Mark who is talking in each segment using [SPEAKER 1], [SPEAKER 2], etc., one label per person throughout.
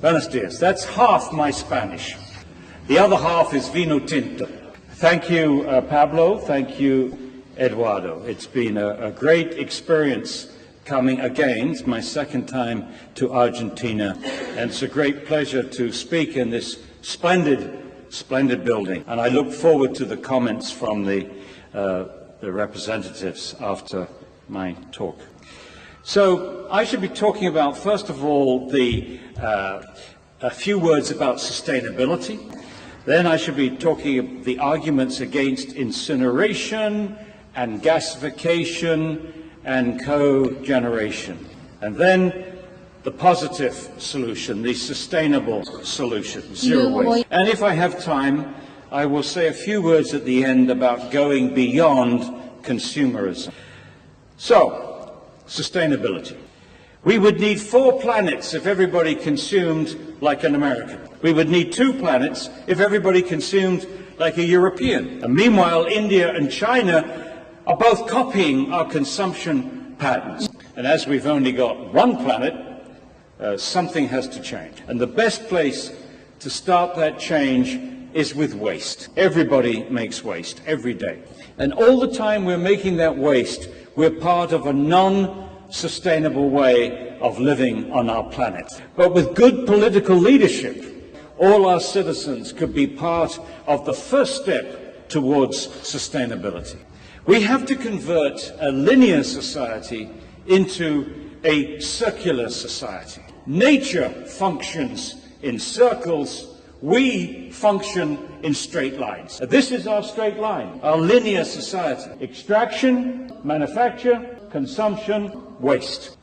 [SPEAKER 1] Buenos dias. That's half my Spanish. The other half is vino tinto. Thank you, Pablo. Thank you, Eduardo. It's been a great experience coming again. It's my second time to Argentina, and it's a great pleasure to speak in this splendid building. And I look forward to the comments from the representatives after my talk. So I should be talking about, first of all, a few words about sustainability. Then I should be talking the arguments against incineration and gasification and cogeneration. And then the positive solution, the sustainable solution, zero waste. And if I have time, I will say a few words at the end about going beyond consumerism. So, sustainability. We would need 4 planets if everybody consumed like an American. We would need 2 planets if everybody consumed like a European. And meanwhile, India and China are both copying our consumption patterns. And as we've only got 1 planet, something has to change. And the best place to start that change is with waste. Everybody makes waste every day. And all the time we're making that waste, we're part of a non-sustainable way of living on our planet. But with good political leadership, all our citizens could be part of the first step towards sustainability. We have to convert a linear society into a circular society. Nature functions in circles. We function in straight lines. This is our straight line, our linear society. Extraction, manufacture, consumption, waste.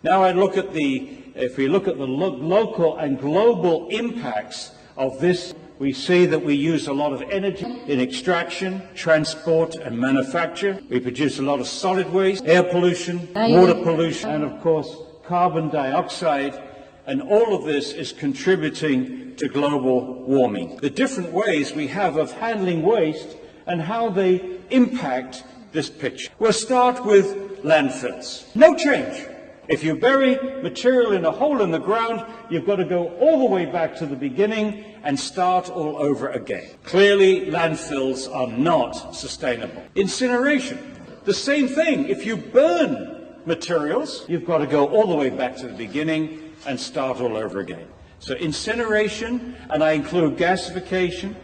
[SPEAKER 1] Now if we look at the local and global impacts of this, we see that we use a lot of energy in extraction, transport and manufacture. We produce a lot of solid waste, air pollution, water pollution, and of course carbon dioxide. And all of this is contributing to global warming. The different ways we have of handling waste and how they impact this picture. We'll start with landfills. No change. If you bury material in a hole in the ground, you've got to go all the way back to the beginning and start all over again. Clearly, landfills are not sustainable. Incineration, the same thing. If you burn materials, you've got to go all the way back to the beginning and start all over again. So incineration, and I include gasification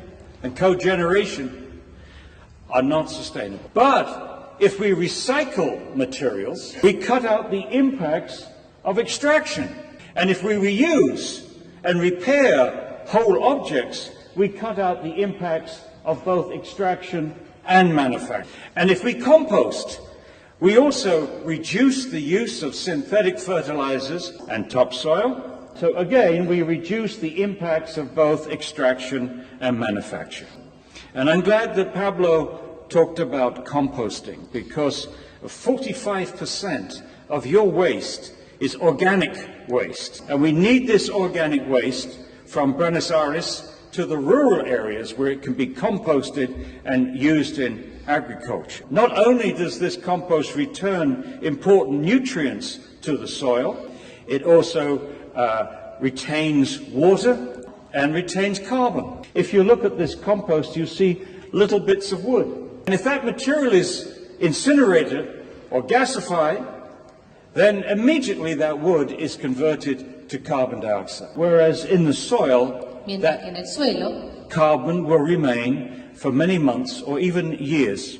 [SPEAKER 1] and cogeneration, are not sustainable. But if we recycle materials, we cut out the impacts of extraction. And if we reuse and repair whole objects, we cut out the impacts of both extraction and manufacture. And if we compost, we also reduce the use of synthetic fertilizers and topsoil. So again, we reduce the impacts of both extraction and manufacture. And I'm glad that Pablo talked about composting, because 45% of your waste is organic waste. And we need this organic waste from Buenos Aires to the rural areas where it can be composted and used in agriculture. Not only does this compost return important nutrients to the soil, it also retains water and retains carbon. If you look at this compost, you see little bits of wood. And if that material is incinerated or gasified, then immediately that wood is converted to carbon dioxide. Whereas in the soil, that carbon will remain for many months or even years.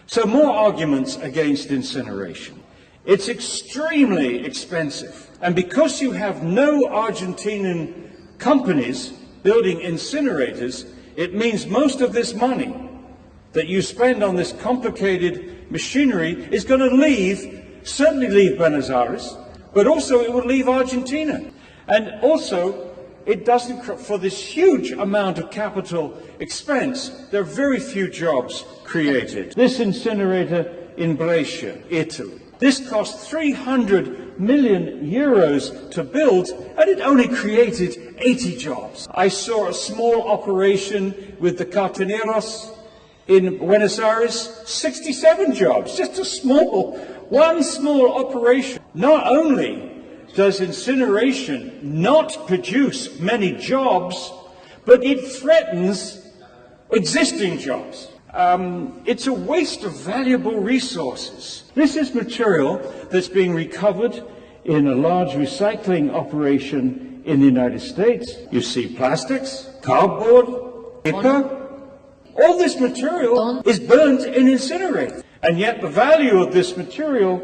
[SPEAKER 1] So more arguments against incineration. It's extremely expensive. And because you have no Argentinian companies building incinerators, it means most of this money that you spend on this complicated machinery is going to certainly leave Buenos Aires, but also it will leave Argentina. And also, it doesn't, for this huge amount of capital expense, there are very few jobs created. This incinerator in Brescia, Italy, this cost 300 million euros to build, and it only created 80 jobs. I saw a small operation with the cartoneros in Buenos Aires, 67 jobs, just one small operation. Not only does incineration not produce many jobs, but it threatens existing jobs. It's a waste of valuable resources. This is material that's being recovered in a large recycling operation in the United States. You see plastics, cardboard, paper. All this material is burnt and incinerated. And yet the value of this material,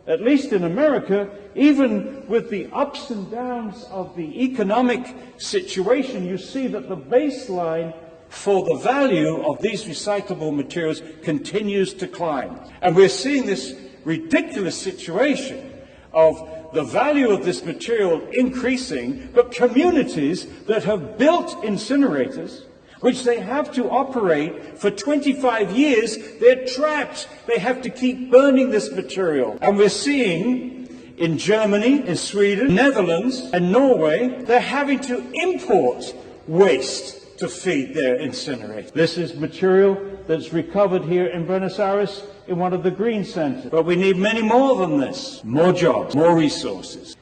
[SPEAKER 1] at least in America, even with the ups and downs of the economic situation, you see that the baseline for the value of these recyclable materials continues to climb. And we're seeing this ridiculous situation of the value of this material increasing, but communities that have built incinerators, which they have to operate for 25 years, they're trapped. They have to keep burning this material. And we're seeing in Germany, in Sweden, Netherlands, and Norway, they're having to import waste to feed their incinerator. This is material that's recovered here in Buenos Aires in one of the green centers. But we need many more than this. More jobs, more resources.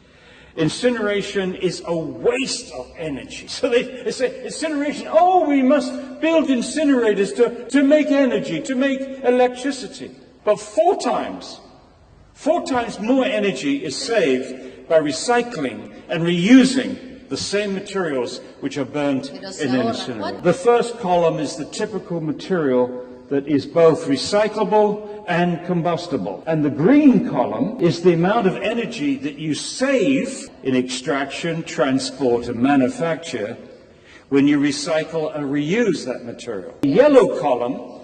[SPEAKER 1] Incineration is a waste of energy. So they say, incineration, oh, we must build incinerators to make energy, to make electricity. But four times more energy is saved by recycling and reusing the same materials which are burnt in an incinerator. The first column is the typical material that is both recyclable and combustible. And the green column is the amount of energy that you save in extraction, transport, and manufacture when you recycle and reuse that material. The yellow column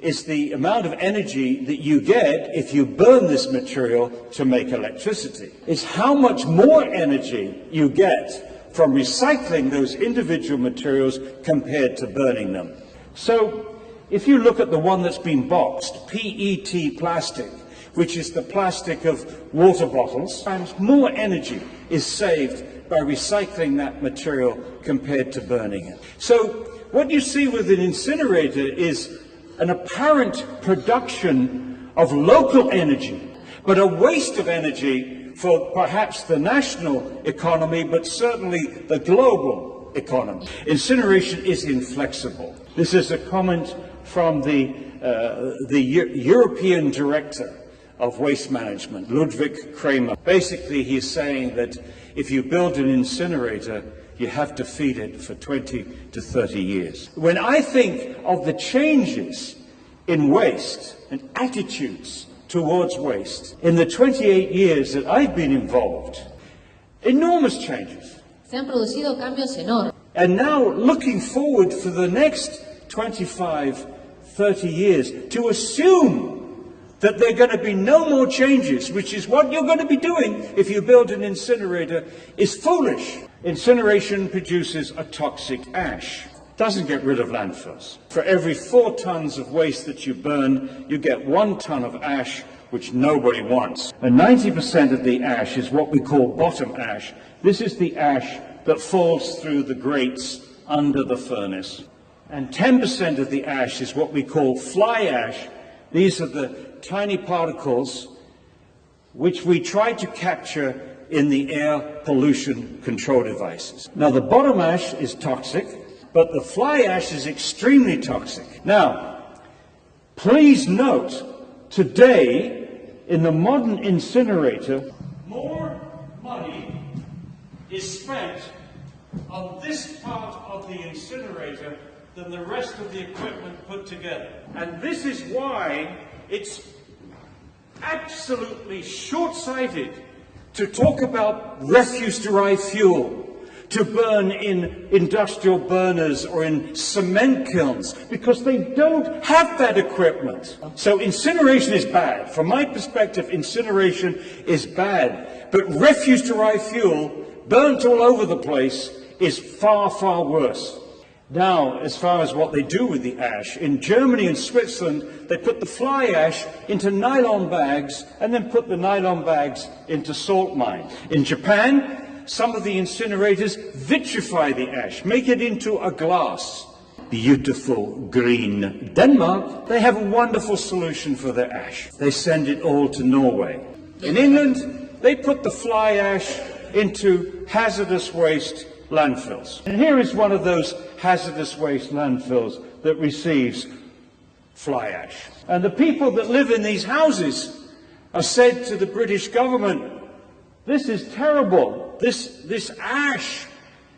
[SPEAKER 1] is the amount of energy that you get if you burn this material to make electricity. It's how much more energy you get from recycling those individual materials compared to burning them. So, if you look at the one that's been boxed, PET plastic, which is the plastic of water bottles, times more energy is saved by recycling that material compared to burning it. So what you see with an incinerator is an apparent production of local energy, but a waste of energy for perhaps the national economy, but certainly the global economy. Incineration is inflexible. This is a comment from the European Director of Waste Management, Ludwig Kramer. Basically, he's saying that if you build an incinerator, you have to feed it for 20 to 30 years. When I think of the changes in waste and attitudes towards waste, in the 28 years that I've been involved, enormous changes.
[SPEAKER 2] Se han producido cambios enormes.
[SPEAKER 1] And now looking forward for the next 25, 30 years, to assume that there are going to be no more changes, which is what you're going to be doing if you build an incinerator, is foolish. Incineration produces a toxic ash. Doesn't get rid of landfills. For every 4 tons of waste that you burn, you get 1 ton of ash, which nobody wants. And 90% of the ash is what we call bottom ash. This is the ash that falls through the grates under the furnace. And 10% of the ash is what we call fly ash. These are the tiny particles which we try to capture in the air pollution control devices. Now, the bottom ash is toxic, but the fly ash is extremely toxic. Now, please note, today, in the modern incinerator, more money is spent on this part of the incinerator than the rest of the equipment put together. And this is why it's absolutely short-sighted to talk about refuse-derived fuel, to burn in industrial burners or in cement kilns, because they don't have that equipment. So incineration is bad. From my perspective, incineration is bad. But refuse-derived fuel, burnt all over the place, is far, far worse. Now, as far as what they do with the ash, in Germany and Switzerland, they put the fly ash into nylon bags and then put the nylon bags into salt mines. In Japan, some of the incinerators vitrify the ash, make it into a glass. Beautiful green Denmark, they have a wonderful solution for their ash. They send it all to Norway. In England, they put the fly ash into hazardous waste landfills. And here is one of those hazardous waste landfills that receives fly ash. And the people that live in these houses are said to the British government, this is terrible. This ash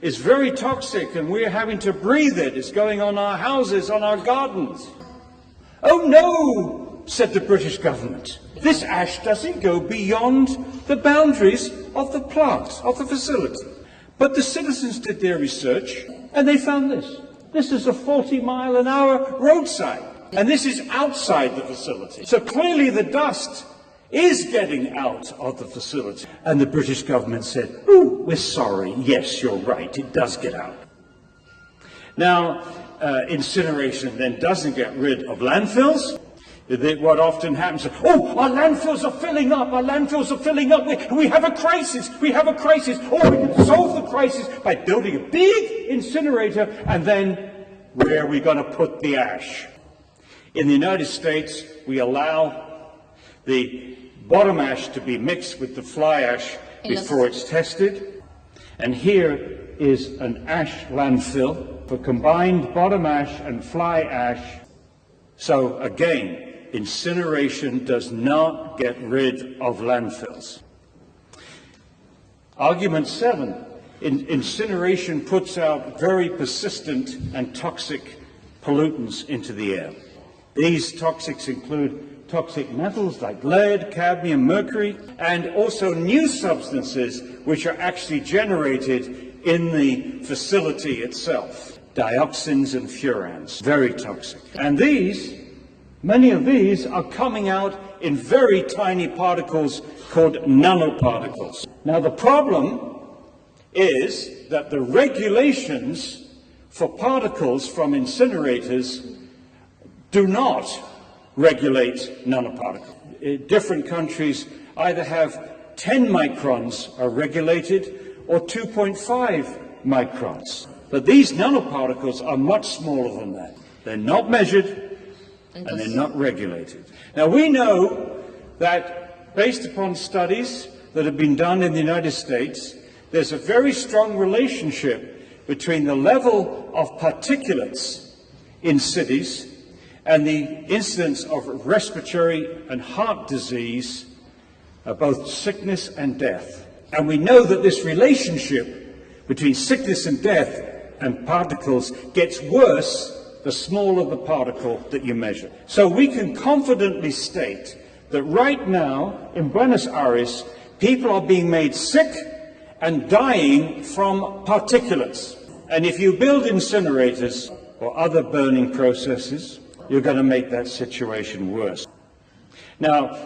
[SPEAKER 1] is very toxic and we're having to breathe it. It's going on our houses, on our gardens. Oh no, said the British government. This ash doesn't go beyond the boundaries of the plant, of the facility. But the citizens did their research and they found this. This is a 40-mile-an-hour roadside. And this is outside the facility. So clearly the dust is getting out of the facility. And the British government said, oh, we're sorry. Yes, you're right. It does get out. Now, incineration then doesn't get rid of landfills. What often happens is, oh, our landfills are filling up. Our landfills are filling up. We have a crisis. We have a crisis. Oh, we can solve the crisis by building a big incinerator. And then where are we going to put the ash? In the United States, we allow the bottom ash to be mixed with the fly ash before it's tested. And here is an ash landfill for combined bottom ash and fly ash. So again, incineration does not get rid of landfills. Argument 7. Incineration puts out very persistent and toxic pollutants into the air. These toxics include toxic metals like lead, cadmium, mercury, and also new substances which are actually generated in the facility itself. Dioxins and furans, very toxic. And many of these are coming out in very tiny particles called nanoparticles. Now the problem is that the regulations for particles from incinerators do not regulate nanoparticles. Different countries either have 10 microns are regulated or 2.5 microns. But these nanoparticles are much smaller than that. They're not measured and they're not regulated. Now we know that based upon studies that have been done in the United States, there's a very strong relationship between the level of particulates in cities and the incidence of respiratory and heart disease, both sickness and death. And we know that this relationship between sickness and death and particles gets worse the smaller the particle that you measure. So we can confidently state that right now in Buenos Aires, people are being made sick and dying from particulates. And if you build incinerators or other burning processes, you're going to make that situation worse. Now,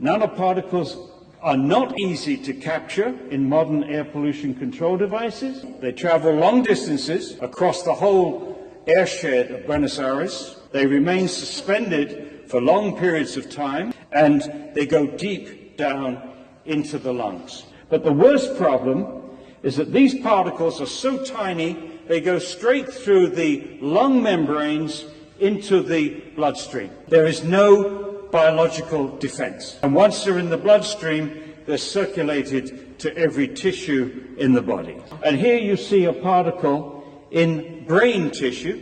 [SPEAKER 1] nanoparticles are not easy to capture in modern air pollution control devices. They travel long distances across the whole airshed of Buenos Aires. They remain suspended for long periods of time, and they go deep down into the lungs. But the worst problem is that these particles are so tiny, they go straight through the lung membranes into the bloodstream. There is no biological defense. And once they're in the bloodstream, they're circulated to every tissue in the body. And here you see a particle in brain tissue,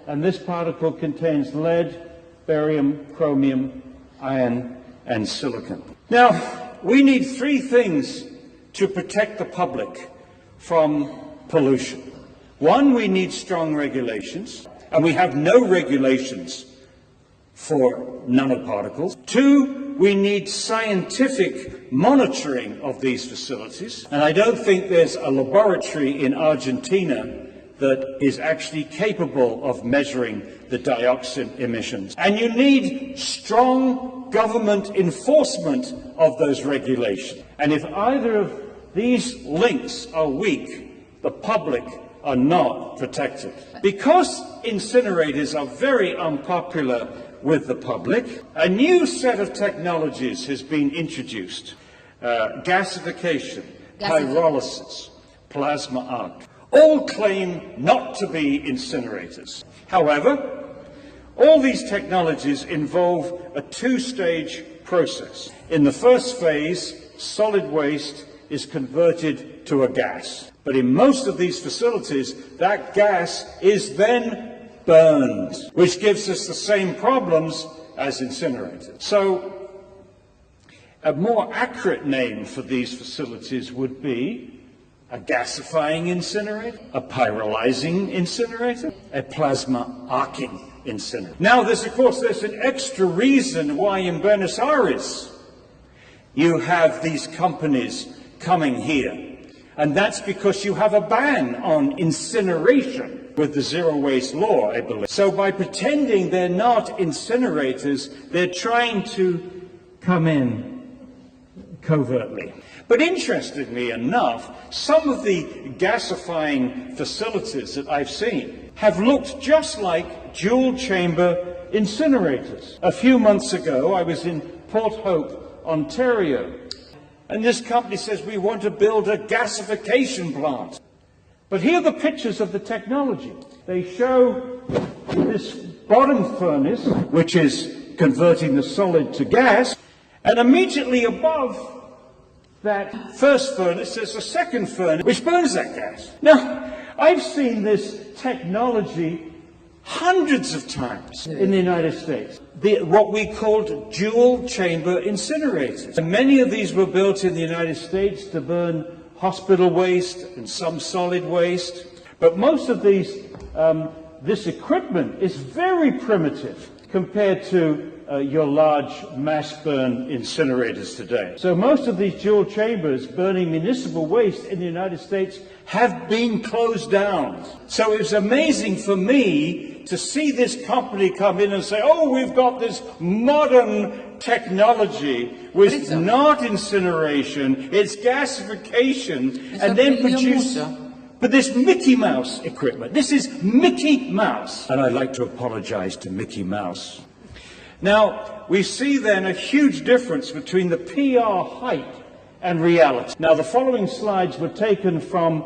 [SPEAKER 1] and this particle contains lead, barium, chromium, iron, and silicon. Now, we need 3 things to protect the public from pollution. 1, we need strong regulations. And we have no regulations for nanoparticles. 2, we need scientific monitoring of these facilities. And I don't think there's a laboratory in Argentina that is actually capable of measuring the dioxin emissions. And you need strong government enforcement of those regulations. And if either of these links are weak, the public are not protected. Because incinerators are very unpopular with the public, a new set of technologies has been introduced. Gasification, pyrolysis, plasma arc, all claim not to be incinerators. However, all these technologies involve a 2-stage process. In the first phase, solid waste is converted to a gas. But in most of these facilities, that gas is then burned, which gives us the same problems as incinerators. So a more accurate name for these facilities would be a gasifying incinerator, a pyrolyzing incinerator, a plasma arcing incinerator. Now, there's an extra reason why in Buenos Aires you have these companies coming here. And that's because you have a ban on incineration with the zero waste law, I believe. So by pretending they're not incinerators, they're trying to come in covertly. But interestingly enough, some of the gasifying facilities that I've seen have looked just like dual chamber incinerators. A few months ago, I was in Port Hope, Ontario, and this company says we want to build a gasification plant. But here are the pictures of the technology. They show this bottom furnace, which is converting the solid to gas, and immediately above that first furnace, there's a second furnace which burns that gas. Now, I've seen this technology hundreds of times in the United States, what we called dual chamber incinerators. And many of these were built in the United States to burn hospital waste and some solid waste. But most of these, this equipment is very primitive compared to your large mass burn incinerators today. So most of these dual chambers burning municipal waste in the United States have been closed down. So it was amazing for me to see this company come in and say, oh, we've got this modern technology with not incineration, it's gasification, and then produce but this Mickey Mouse equipment. This is Mickey Mouse. And I'd like to apologize to Mickey Mouse. Now, we see then a huge difference between the PR hype and reality. Now, the following slides were taken from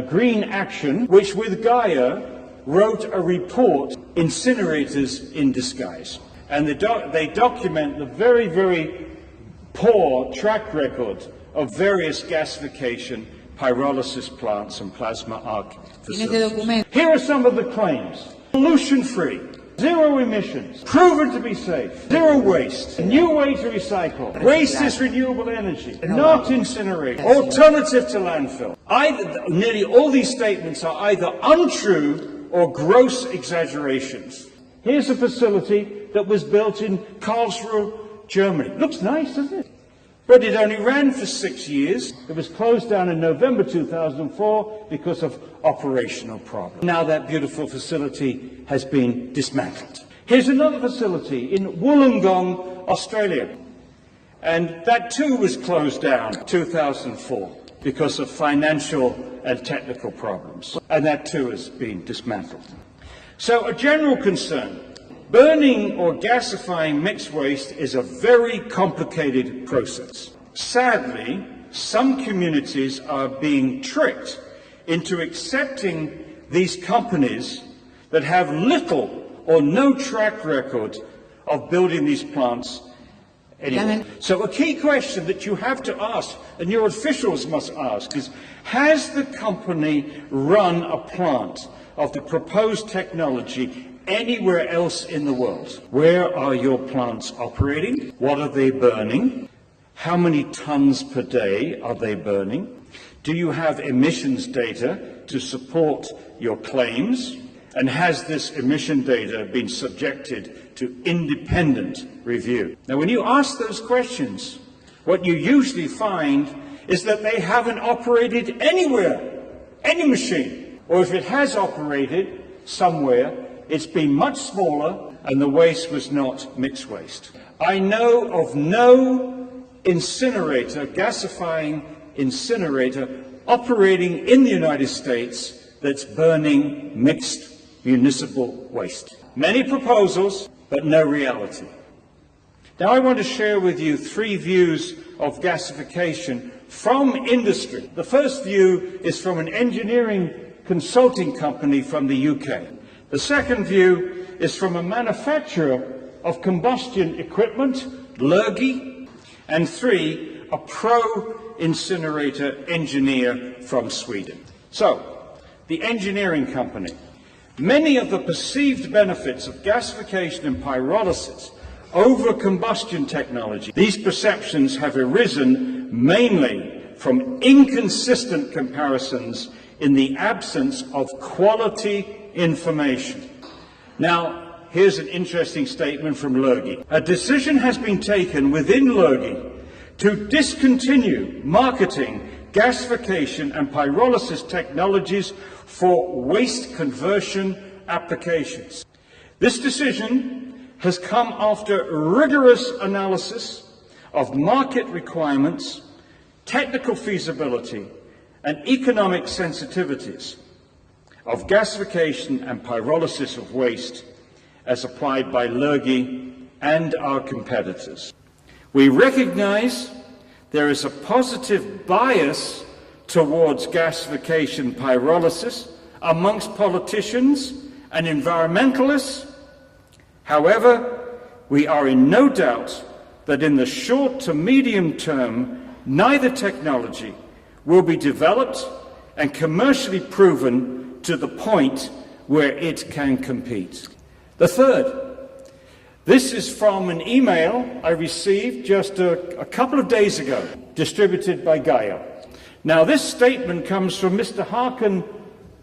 [SPEAKER 1] Green Action, which with GAIA wrote a report, Incinerators in Disguise. And they document the very, very poor track record of various gasification, pyrolysis plants and plasma arc facilities. Here are some of the claims. Pollution-free, zero emissions, proven to be safe, zero waste, a new way to recycle, waste is renewable energy, not incineration, alternative to landfill. Nearly all these statements are either untrue or gross exaggerations. Here's a facility that was built in Karlsruhe, Germany. Looks nice, doesn't it? But it only ran for 6 years. It was closed down in November 2004 because of operational problems. Now that beautiful facility has been dismantled. Here's another facility in Wollongong, Australia. And that too was closed down in 2004 because of financial and technical problems. And that too has been dismantled. So a general concern. Burning or gasifying mixed waste is a very complicated process. Sadly, some communities are being tricked into accepting these companies that have little or no track record of building these plants anyway. So a key question that you have to ask, and your officials must ask, is, has the company run a plant of the proposed technology anywhere else in the world? Where are your plants operating? What are they burning? How many tons per day are they burning? Do you have emissions data to support your claims? And has this emission data been subjected to independent review? Now, when you ask those questions, what you usually find is that they haven't operated anywhere, any machine. Or if it has operated somewhere, it's been much smaller and the waste was not mixed waste. I know of no incinerator, gasifying incinerator, operating in the United States that's burning mixed municipal waste. Many proposals, but no reality. Now I want to share with you 3 views of gasification from industry. The first view is from an engineering consulting company from the UK. The second view is from a manufacturer of combustion equipment, Lurgi. And 3, a pro-incinerator engineer from Sweden. So, the engineering company. Many of the perceived benefits of gasification and pyrolysis over combustion technology, these perceptions have arisen mainly from inconsistent comparisons in the absence of quality information. Now, here's an interesting statement from Lurgi. A decision has been taken within Lurgi to discontinue marketing gasification and pyrolysis technologies for waste conversion applications. This decision has come after rigorous analysis of market requirements, technical feasibility, and economic sensitivities of gasification and pyrolysis of waste as applied by Lurgi and our competitors. We recognize there is a positive bias towards gasification pyrolysis amongst politicians and environmentalists. However, we are in no doubt that in the short to medium term, neither technology will be developed and commercially proven to the point where it can compete. The third, this is from an email I received just a couple of days ago, distributed by GAIA. Now, this statement comes from Mr. Håkan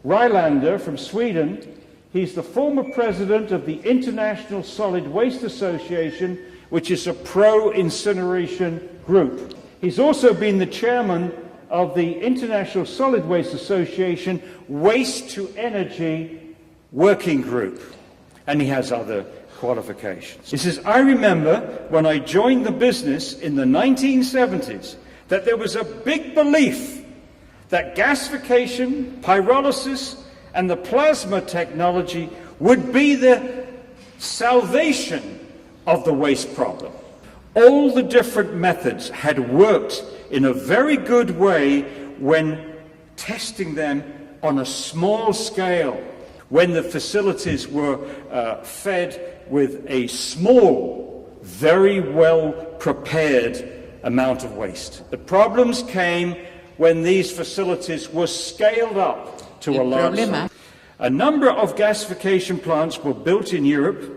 [SPEAKER 1] Rylander from Sweden. He's the former president of the International Solid Waste Association, which is a pro-incineration group. He's also been the chairman of the International Solid Waste Association Waste to Energy Working Group, and he has other qualifications. He says, I remember when I joined the business in the 1970s that there was a big belief that gasification, pyrolysis, and the plasma technology would be the salvation of the waste problem. All the different methods had worked in a very good way when testing them on a small scale, when the facilities were fed with a small, very well prepared amount of waste. The problems came when these facilities were scaled up to a large scale. A number of gasification plants were built in Europe.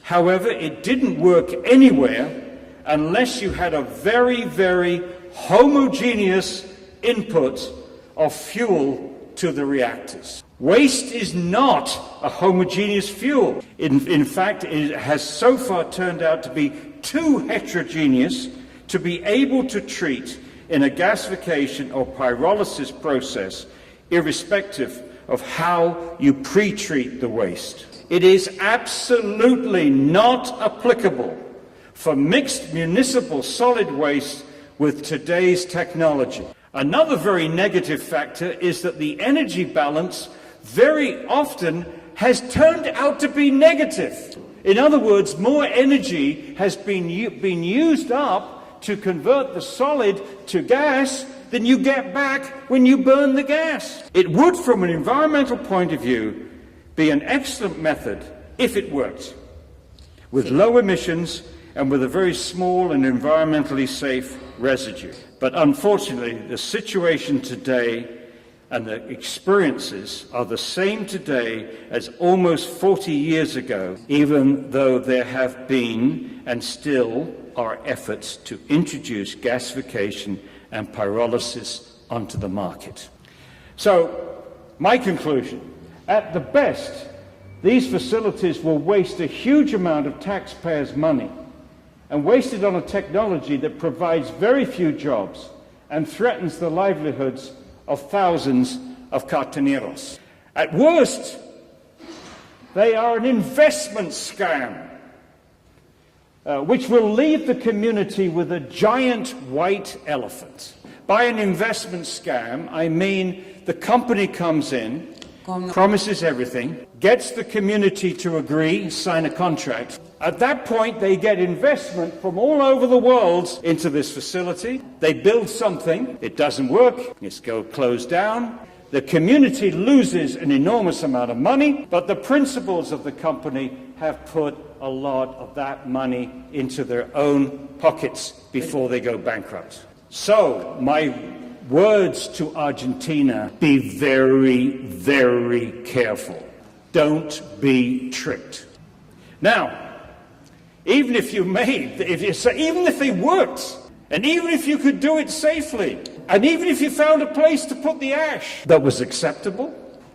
[SPEAKER 1] However, it didn't work anywhere unless you had a very, very homogeneous input of fuel to the reactors. Waste is not a homogeneous fuel. In fact, it has so far turned out to be too heterogeneous to be able to treat in a gasification or pyrolysis process, irrespective of how you pre-treat the waste. It is absolutely not applicable for mixed municipal solid waste with today's technology. Another very negative factor is that the energy balance very often has turned out to be negative. In other words, more energy has been used up to convert the solid to gas than you get back when you burn the gas. It would, from an environmental point of view, be an excellent method if it worked, with low emissions and with a very small and environmentally safe residue. But unfortunately, the situation today and the experiences are the same today as almost 40 years ago, even though there have been and still are efforts to introduce gasification and pyrolysis onto the market. So, my conclusion, at the best, these facilities will waste a huge amount of taxpayers' money and waste it on a technology that provides very few jobs and threatens the livelihoods of thousands of cartoneros. At worst, they are an investment scam, which will leave the community with a giant white elephant. By an investment scam, I mean the company comes in, promises everything, gets the community to agree, sign a contract. At that point, they get investment from all over the world into this facility. They build something, it doesn't work, it's closed down. The community loses an enormous amount of money, but the principals of the company have put a lot of that money into their own pockets before they go bankrupt. So, my words to Argentina, be very, very careful. Don't be tricked. Now, even if they worked, and even if you could do it safely, and even if you found a place to put the ash that was acceptable,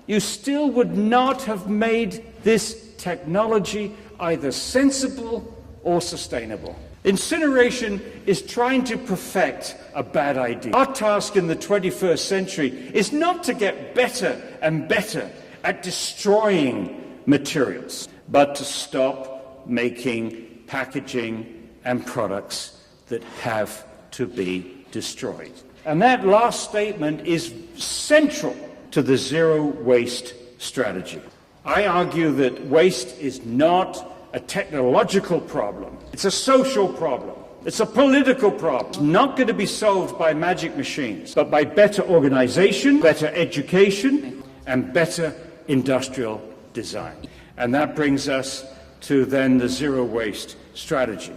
[SPEAKER 1] you still would not have made this technology either sensible or sustainable. Incineration is trying to perfect a bad idea. Our task in the 21st century is not to get better and better at destroying materials, but to stop making packaging and products that have to be destroyed. And that last statement is central to the zero waste strategy. I argue that waste is not a technological problem. It's a social problem. It's a political problem. It's not going to be solved by magic machines, but by better organization, better education, and better industrial design. And that brings us to then the zero waste strategy.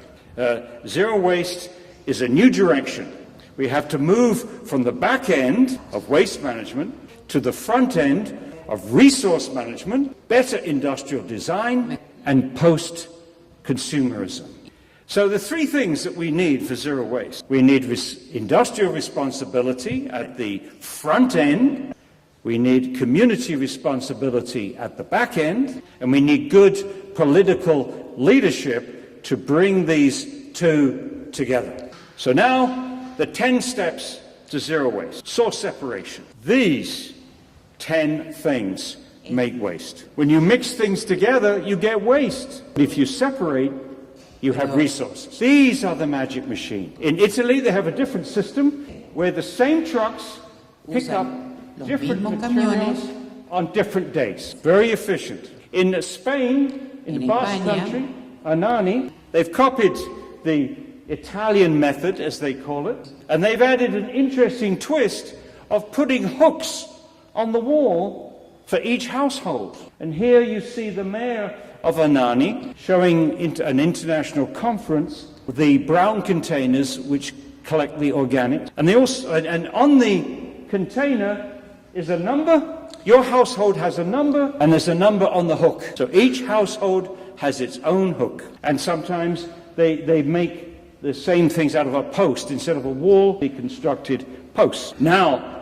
[SPEAKER 1] Zero waste is a new direction. We have to move from the back end of waste management to the front end of resource management, better industrial design, and post-consumerism. So the three things that we need for zero waste. We need industrial responsibility at the front end, we need community responsibility at the back end, and we need good political leadership to bring these two together. So now, the 10 steps to zero waste. Source separation. These 10 things make waste. When you mix things together, you get waste. If you separate, you have resources. These are the magic machine. In Italy, they have a different system where the same trucks pick up different materials on different days. Very efficient. In Spain, in the Basque country, Hernani, they've copied the Italian method, as they call it, and they've added an interesting twist of putting hooks on the wall for each household. And here you see the mayor of Hernani showing an international conference the brown containers which collect the organic. And on the container is a number. Your household has a number, and there's a number on the hook. So each household has its own hook. And sometimes they make the same things out of a post. Instead of a wall, they constructed posts. Now,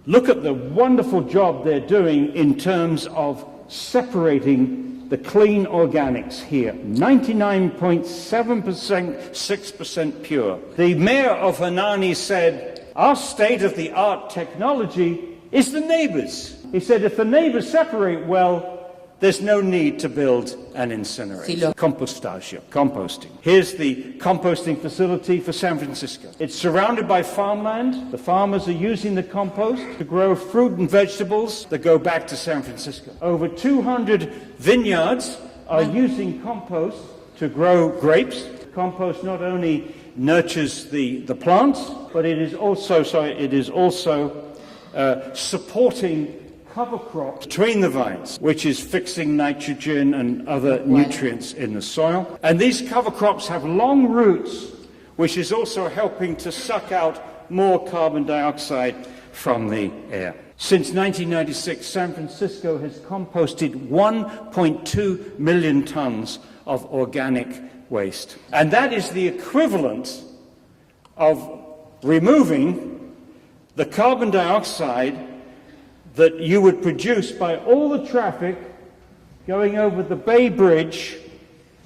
[SPEAKER 1] look at the wonderful job they're doing in terms of separating the clean organics here. 99.7%, 6% pure. The mayor of Hernani said, our state-of-the-art technology is the neighbors. He said, if the neighbors separate well, there's no need to build an incinerator. Compostage, composting. Here's the composting facility for San Francisco. It's surrounded by farmland. The farmers are using the compost to grow fruit and vegetables that go back to San Francisco. Over 200 vineyards are using compost to grow grapes. Compost not only nurtures the plants, but it is also supporting cover crops between the vines, which is fixing nitrogen and other nutrients in the soil. And these cover crops have long roots, which is also helping to suck out more carbon dioxide from the air. Since 1996, San Francisco has composted 1.2 million tons of organic waste. And that is the equivalent of removing the carbon dioxide that you would produce by all the traffic going over the Bay Bridge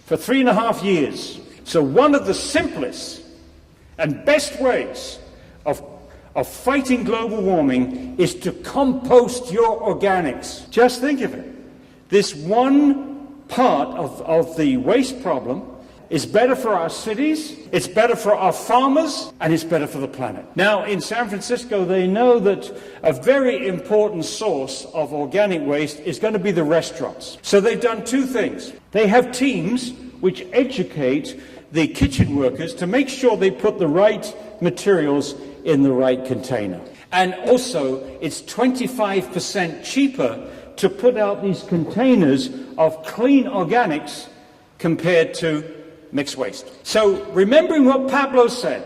[SPEAKER 1] for 3.5 years. So one of the simplest and best ways of fighting global warming is to compost your organics. Just think of it. This one part of the waste problem is better for our cities, it's better for our farmers, and it's better for the planet. Now, in San Francisco, they know that a very important source of organic waste is going to be the restaurants. So they've done two things. They have teams which educate the kitchen workers to make sure they put the right materials in the right container. And also, it's 25% cheaper to put out these containers of clean organics compared to mixed waste. So, remembering what Pablo said,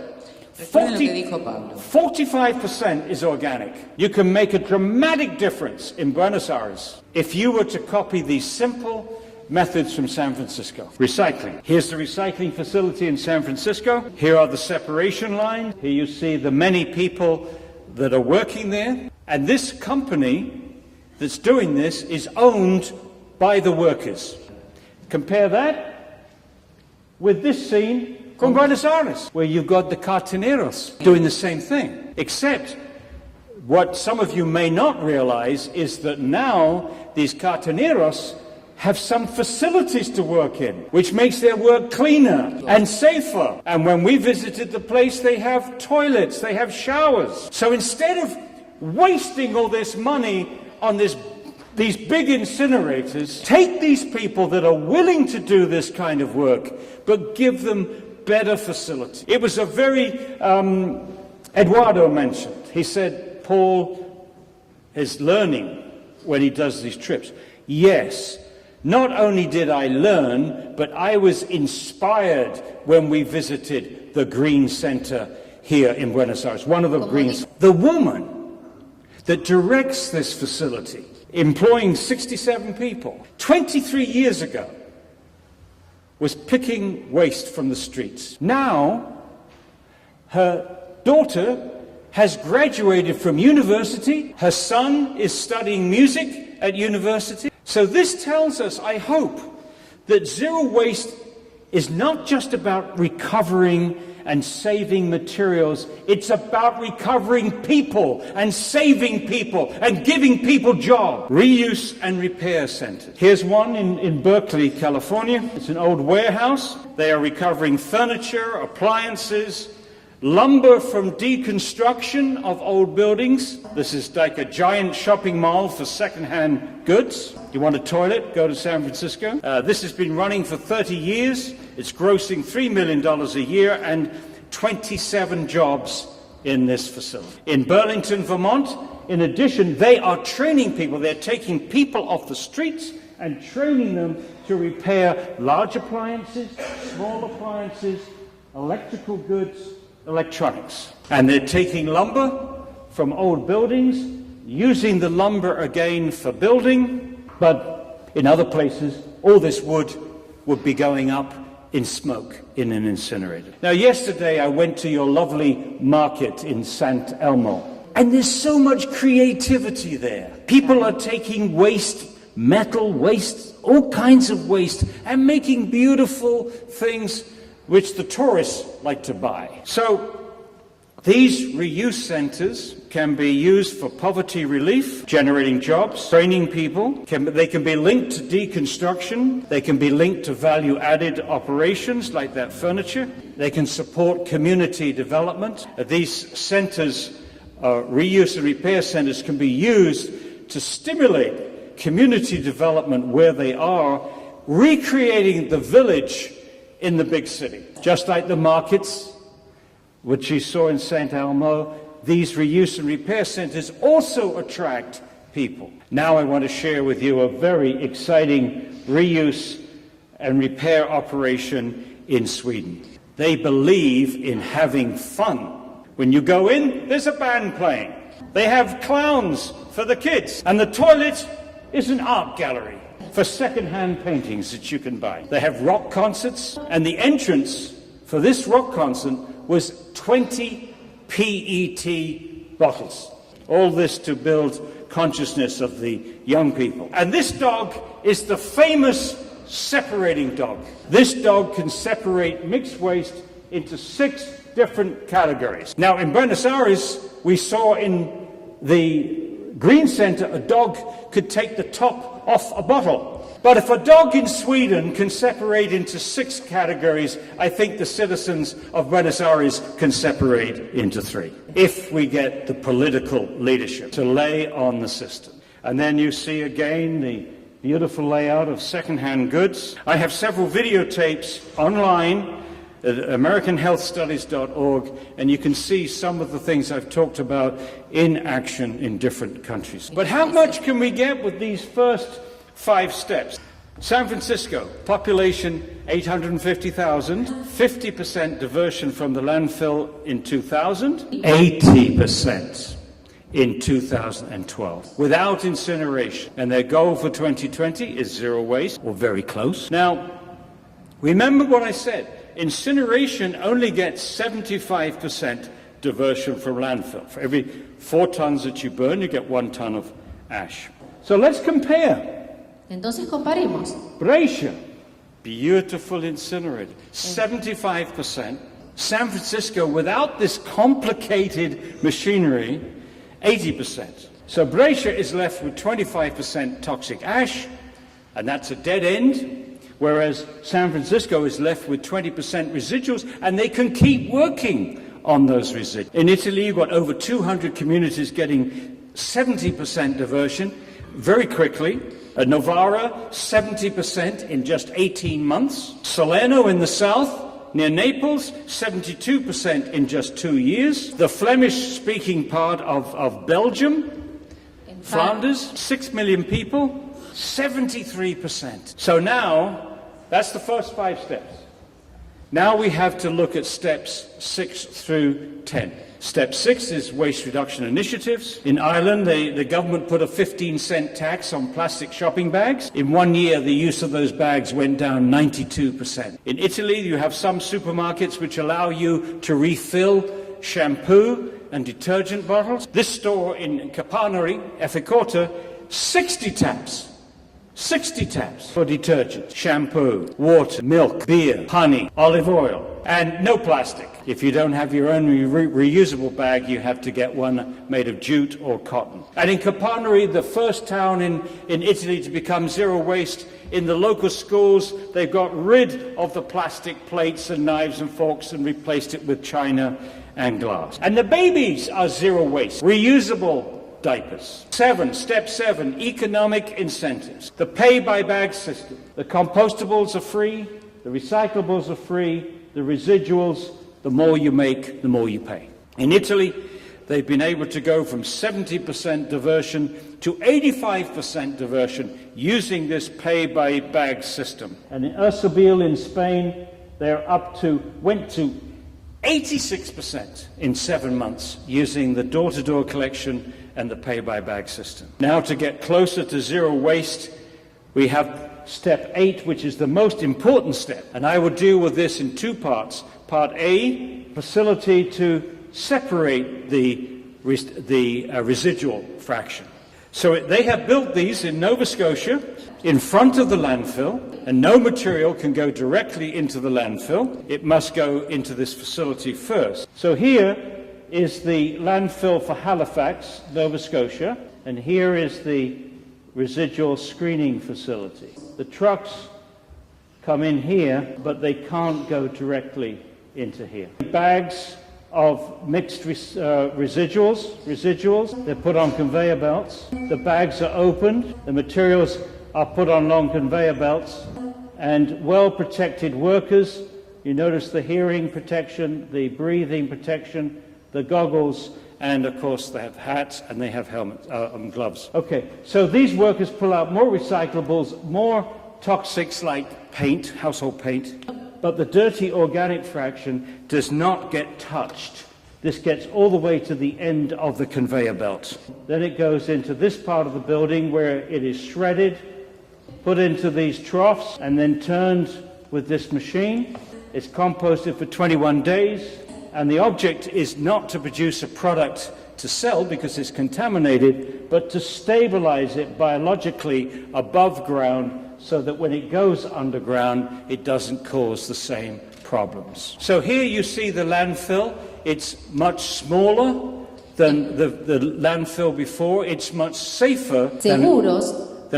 [SPEAKER 3] Recuerden lo que dijo Pablo.
[SPEAKER 1] 45% is organic. You can make a dramatic difference in Buenos Aires if you were to copy these simple methods from San Francisco. Recycling. Here's the recycling facility in San Francisco. Here are the separation lines. Here you see the many people that are working there. And this company that's doing this is owned by the workers. Compare that with this scene from Buenos Aires, where you've got the cartoneros doing the same thing. Except what some of you may not realize is that now these cartoneros have some facilities to work in, which makes their work cleaner and safer. And when we visited the place, they have toilets, they have showers. So instead of wasting all this money on these big incinerators, take these people that are willing to do this kind of work, but give them better facility. It was a very, Eduardo mentioned, he said, Paul is learning when he does these trips. Yes, not only did I learn, but I was inspired when we visited the Green Center here in Buenos Aires, one of the Greens. The woman that directs this facility, employing 67 people, 23 years ago, was picking waste from the streets. Now, her daughter has graduated from university. Her son is studying music at university. So this tells us, I hope, that zero waste is not just about recovering and saving materials. It's about recovering people and saving people and giving people jobs. Reuse and repair centers. Here's one in Berkeley, California. It's an old warehouse. They are recovering furniture, appliances, lumber from deconstruction of old buildings. This is like a giant shopping mall for second-hand goods. You want a toilet? Go to San Francisco. This has been running for 30 years. It's grossing $3 million a year and 27 jobs in this facility. In Burlington, Vermont, in addition, they are training people. They're taking people off the streets and training them to repair large appliances, small appliances, electrical goods, electronics. And they're taking lumber from old buildings, using the lumber again for building, but in other places, all this wood would be going up in smoke in an incinerator. Now, yesterday I went to your lovely market in Sant Elmo, and there's so much creativity there. People are taking waste, metal waste, all kinds of waste, and making beautiful things which the tourists like to buy. So these reuse centers can be used for poverty relief, generating jobs, training people. They can be linked to deconstruction. They can be linked to value-added operations like that furniture. They can support community development. These centers, reuse and repair centers, can be used to stimulate community development where they are, recreating the village in the big city. Just like the markets, which you saw in St. Elmo, these reuse and repair centers also attract people. Now I want to share with you a very exciting reuse and repair operation in Sweden. They believe in having fun. When you go in, there's a band playing. They have clowns for the kids. And the toilet is an art gallery for second-hand paintings that you can buy. They have rock concerts, and the entrance for this rock concert was 20 PET bottles. All this to build consciousness of the young people. And this dog is the famous separating dog. This dog can separate mixed waste into 6 different categories. Now, in Buenos Aires, we saw in the Green Center, a dog could take the top off a bottle. But if a dog in Sweden can separate into 6 categories, I think the citizens of Buenos Aires can separate into 3. If we get the political leadership to lay on the system. And then you see again the beautiful layout of second-hand goods. I have several videotapes online at AmericanHealthStudies.org, and you can see some of the things I've talked about in action in different countries. But how much can we get with these first 5 steps? San Francisco, population 850,000, 50% diversion from the landfill in 2000, 80% in 2012, without incineration. And their goal for 2020 is zero waste, or very close. Now, remember what I said. Incineration only gets 75% diversion from landfill. For every 4 tons that you burn, you get 1 ton of ash. So let's compare.
[SPEAKER 2] Entonces comparemos.
[SPEAKER 1] Brescia, beautiful incinerator, 75%. San Francisco, without this complicated machinery, 80%. So Brescia is left with 25% toxic ash, and that's a dead end, whereas San Francisco is left with 20% residuals, and they can keep working on those residuals. In Italy, you've got over 200 communities getting 70% diversion very quickly. At Novara, 70% in just 18 months. Salerno in the south, near Naples, 72% in just 2 years. The Flemish-speaking part of Belgium, Flanders, 6 million people, 73%. So now, that's the first 5 steps. Now we have to look at steps 6 through 10. Step 6 is waste reduction initiatives. In Ireland, the government put a 15-cent tax on plastic shopping bags. In 1 year, the use of those bags went down 92%. In Italy, you have some supermarkets which allow you to refill shampoo and detergent bottles. This store in Capanari, Efficorta, 60 taps. 60 taps for detergent, shampoo, water, milk, beer, honey, olive oil, and no plastic. If you don't have your own reusable bag, you have to get one made of jute or cotton. And in Capanari, the first town in Italy to become zero waste, in the local schools, they've got rid of the plastic plates and knives and forks and replaced it with china and glass. And the babies are zero waste, reusable diapers. Step 7, economic incentives. The pay-by-bag system. The compostables are free, the recyclables are free, the residuals, the more you make, the more you pay. In Italy, they've been able to go from 70% diversion to 85% diversion using this pay-by-bag system. And in Ersabil in Spain, went to 86% in 7 months using the door-to-door collection and the pay-by-bag system. Now, to get closer to zero waste, we have step 8, which is the most important step. And I will deal with this in 2 parts. Part A, facility to separate the residual fraction. So they have built these in Nova Scotia in front of the landfill, and no material can go directly into the landfill. It must go into this facility first. So here is the landfill for Halifax, Nova Scotia, and here is the residual screening facility. The trucks come in here, but they can't go directly into here. Bags of mixed residuals, they're put on conveyor belts. The bags are opened, the materials are put on long conveyor belts, and well-protected workers, you notice the hearing protection, the breathing protection, the goggles, and of course they have hats and they have helmets, gloves. Okay, so these workers pull out more recyclables, more toxics like paint, household paint, but the dirty organic fraction does not get touched. This gets all the way to the end of the conveyor belt. Then it goes into this part of the building where it is shredded, put into these troughs, and then turned with this machine. It's composted for 21 days. And the object is not to produce a product to sell because it's contaminated, but to stabilize it biologically above ground so that when it goes underground, it doesn't cause the same problems. So here you see the landfill. It's much smaller than the landfill before. It's much safer than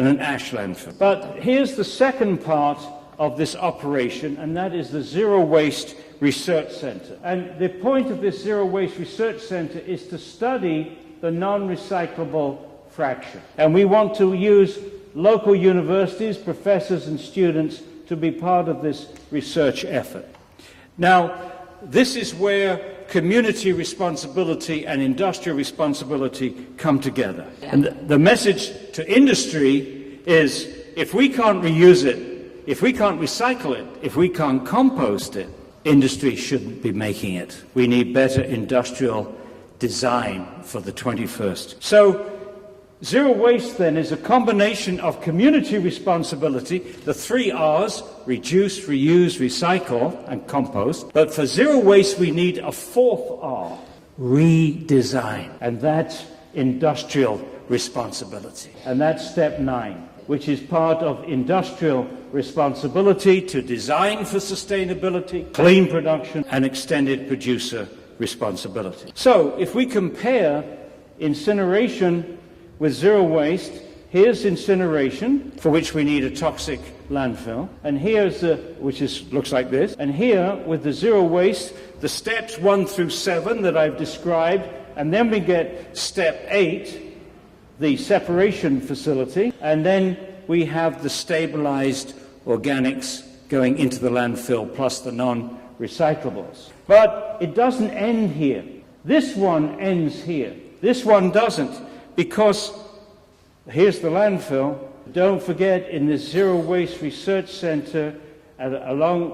[SPEAKER 1] an ash landfill. But here's the second part of this operation, and that is the Zero Waste Research Center. And the point of this Zero Waste Research Center is to study the non-recyclable fraction. And we want to use local universities, professors and students to be part of this research effort. Now, this is where community responsibility and industrial responsibility come together. And the message to industry is if we can't reuse it, if we can't recycle it, if we can't compost it, industry shouldn't be making it. We need better industrial design for the 21st. So zero waste then is a combination of community responsibility, the 3 R's, reduce, reuse, recycle and compost. But for zero waste we need a 4th R, redesign. And that's industrial responsibility. And that's step 9, which is part of industrial responsibility to design for sustainability, clean production and extended producer responsibility. So if we compare incineration with zero waste, here's incineration, for which we need a toxic landfill, and here's looks like this, and here with the zero waste, the steps 1 through 7 that I've described, and then we get step 8, the separation facility, and then we have the stabilized organics going into the landfill plus the non-recyclables. But it doesn't end here. This one ends here. This one doesn't, because here's the landfill. Don't forget, in the Zero Waste Research Center,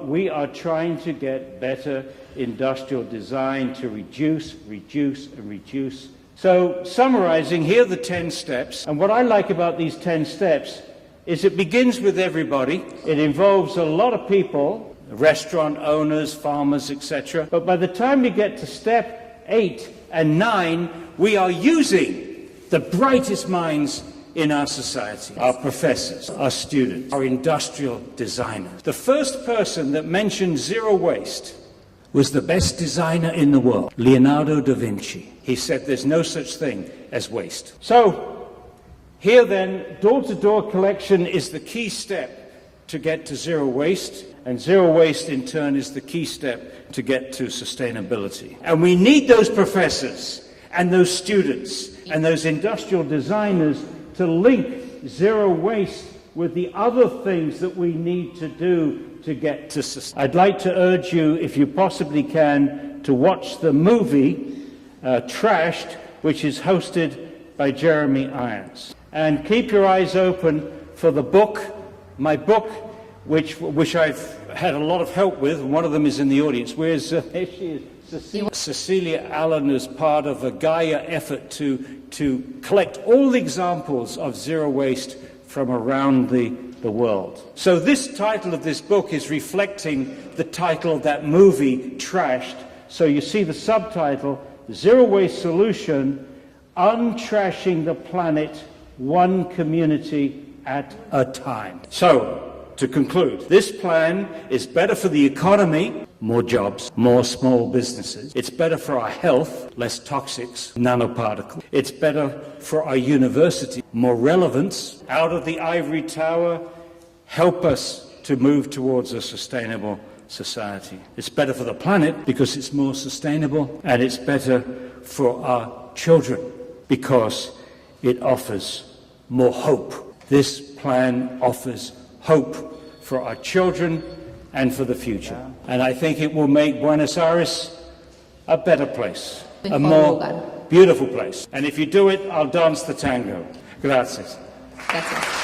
[SPEAKER 1] we are trying to get better industrial design to reduce, reduce, and reduce. So, summarizing, here are the 10 steps. And what I like about these 10 steps is it begins with everybody. It involves a lot of people, restaurant owners, farmers, etc. But by the time we get to step 8 and 9, we are using the brightest minds in our society, our professors, our students, our industrial designers. The first person that mentioned zero waste was the best designer in the world, Leonardo da Vinci. He said there's no such thing as waste. So here then, door-to-door collection is the key step to get to zero waste, and zero waste in turn is the key step to get to sustainability. And we need those professors and those students and those industrial designers to link zero waste with the other things that we need to do to get to sustainability. I'd like to urge you, if you possibly can, to watch the movie Trashed, which is hosted by Jeremy Irons. And keep your eyes open for the book, my book, which I've had a lot of help with, and one of them is in the audience. There she is. Cecilia Allen is part of a GAIA effort to collect all the examples of zero waste from around the world. So this title of this book is reflecting the title of that movie, Trashed. So you see the subtitle, Zero Waste Solution, Untrashing the Planet, One Community at a Time. So, to conclude, this plan is better for the economy, more jobs, more small businesses. It's better for our health, less toxics, nanoparticles. It's better for our university, more relevance, out of the ivory tower, help us to move towards a sustainable society. It's better for the planet because it's more sustainable, and it's better for our children because it offers more hope. This plan offers hope for our children and for the future. And I think it will make Buenos Aires a better place, a more beautiful place. And if you do it, I'll dance the tango. Gracias.
[SPEAKER 2] Gracias.